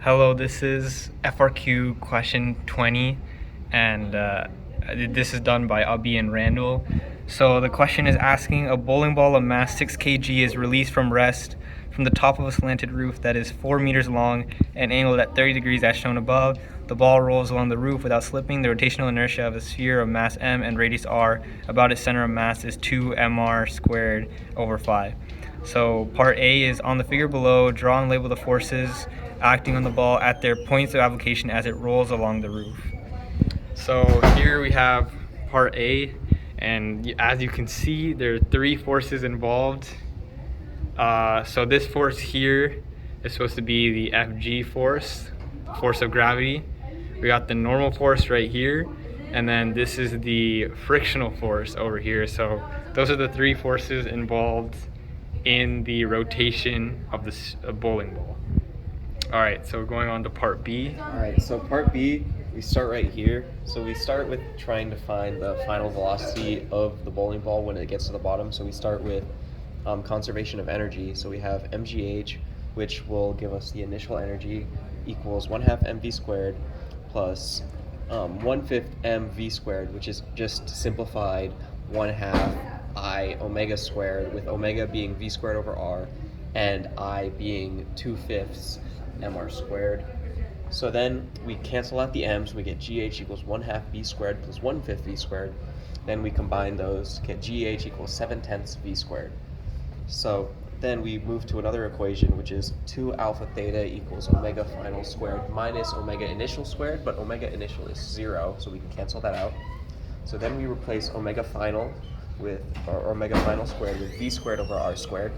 Hello, this is FRQ question 20, and this is done by Abhiram and Randall. So the question is asking, a bowling ball of mass 6 kg is released from rest from the top of a slanted roof that is 4 meters long and angled at 30 degrees as shown above. The ball rolls along the roof without slipping. The rotational inertia of a sphere of mass m and radius r about its center of mass is 2 mr squared over 5. So part A is on the figure below, draw and label the forces acting on the ball at their points of application as it rolls along the roof. So here we have part A, and as you can see, there are 3 forces involved. So this force here is supposed to be the FG force of gravity. We got the normal force right here, and then this is the frictional force over here. So those are the 3 forces involved in the rotation of this bowling ball. All right, so going on to part B. All right, so part B, we start right here. So we start with trying to find the final velocity of the bowling ball when it gets to the bottom. So we start with conservation of energy. So we have mgh, which will give us the initial energy equals 1/2 mv squared plus 1/5 mv squared, which is just simplified 1/2 I omega squared, with omega being v squared over r and I being 2/5 mr squared. So then we cancel out the m's, we get gh equals 1/2 v squared plus 1/5 v squared. Then we combine those, get gh equals 7/10 v squared. So then we move to another equation, which is 2 alpha theta equals omega final squared minus omega initial squared, but omega initial is 0, so we can cancel that out. So then we replace omega final with, or omega final squared with v squared over r squared.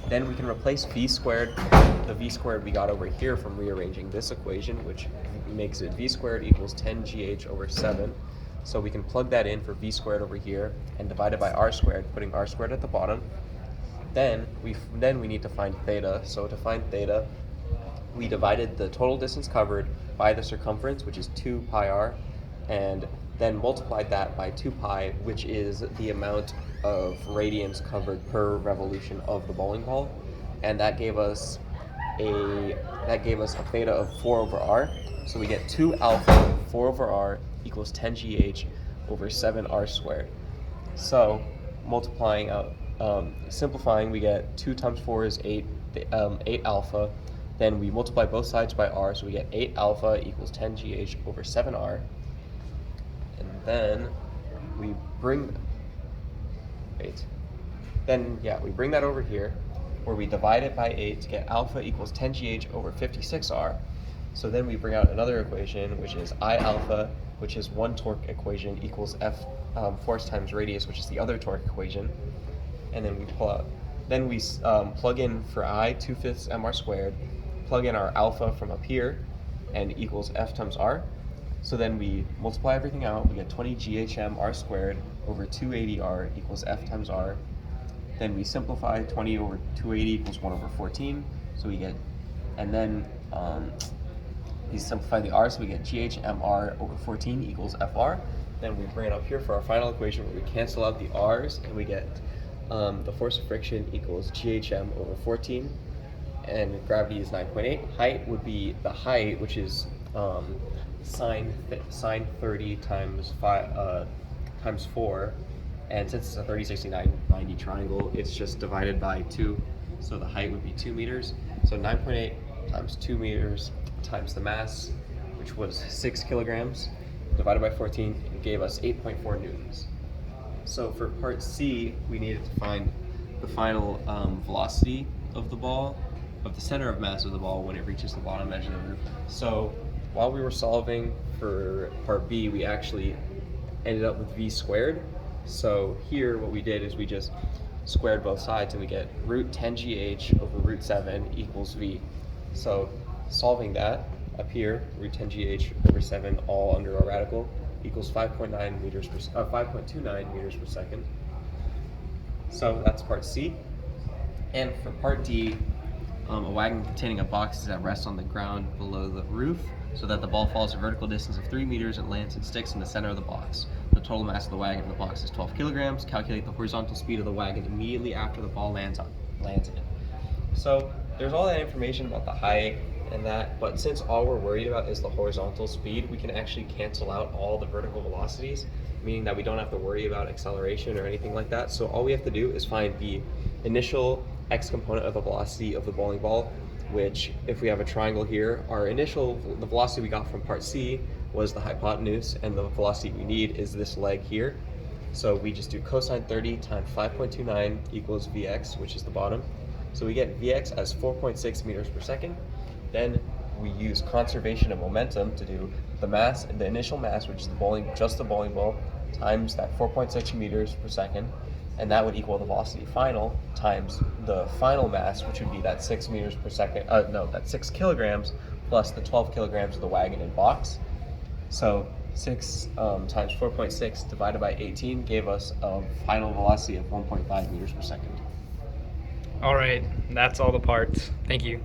Then we can replace v squared, the v squared we got over here from rearranging this equation, which makes it v squared equals 10 gh over 7. So we can plug that in for v squared over here and divide it by r squared, putting r squared at the bottom. Then we need to find theta. So to find theta, we divided the total distance covered by the circumference, which is 2 pi r, and then multiplied that by 2 pi, which is the amount of radians covered per revolution of the bowling ball, and that gave us a theta of 4 over r. So we get 2 alpha 4 over r equals 10 gh over 7 r squared. So multiplying out, simplifying, we get 2 times 4 is 8 alpha. Then we multiply both sides by r, so we get 8 alpha equals 10 gh over 7 r. And then we bring that over here, where we divide it by 8 to get alpha equals 10 gh over 56r. So then we bring out another equation, which is I alpha, which is one torque equation, equals F force times radius, which is the other torque equation. And then we pull out, then we plug in for I 2/5 mr squared, plug in our alpha from up here, and equals F times r. So then we multiply everything out, we get 20 ghm r squared over 280 r equals F times r. Then we simplify, 20 over 280 equals 1 over 14. So we get, and then we simplify the r, so we get ghm over 14 equals fr. Then we bring it up here for our final equation, where we cancel out the r's, and we get the force of friction equals ghm over 14, and gravity is 9.8. Height would be the height, which is sine 30 times 5 times 4, and since it's a 30, 60, 90 triangle, it's just divided by 2, so the height would be 2 meters. So 9.8 times 2 meters times the mass, which was 6 kilograms, divided by 14, it gave us 8.4 newtons. So for part C, we needed to find the final velocity of the ball, of the center of mass of the ball when it reaches the bottom edge of the roof. So while we were solving for part B, we actually ended up with v squared. So here what we did is we just squared both sides, and we get root 10 gh over root 7 equals v. So solving that up here, root 10 gh over 7 all under our radical equals 5.29 meters per second. So that's part C. And for part D, a wagon containing a box is at rest on the ground below the roof, so that the ball falls a vertical distance of 3 meters and lands and sticks in the center of the box. The total mass of the wagon in the box is 12 kilograms. Calculate the horizontal speed of the wagon immediately after the ball lands in it. So there's all that information about the height and that, but since all we're worried about is the horizontal speed, we can actually cancel out all the vertical velocities, meaning that we don't have to worry about acceleration or anything like that. So all we have to do is find the initial x component of the velocity of the bowling ball, which if we have a triangle here, the velocity we got from part C was the hypotenuse, and the velocity we need is this leg here. So we just do cosine 30 times 5.29 equals Vx, which is the bottom. So we get Vx as 4.6 meters per second. Then we use conservation of momentum to do the mass, the initial mass, which is just the bowling ball, times that 4.6 meters per second, and that would equal the velocity final times the final mass, which would be that 6 meters per second. That's 6 kilograms plus the 12 kilograms of the wagon and box. So 6 times 4.6 divided by 18 gave us a final velocity of 1.5 meters per second. All right, that's all the parts. Thank you.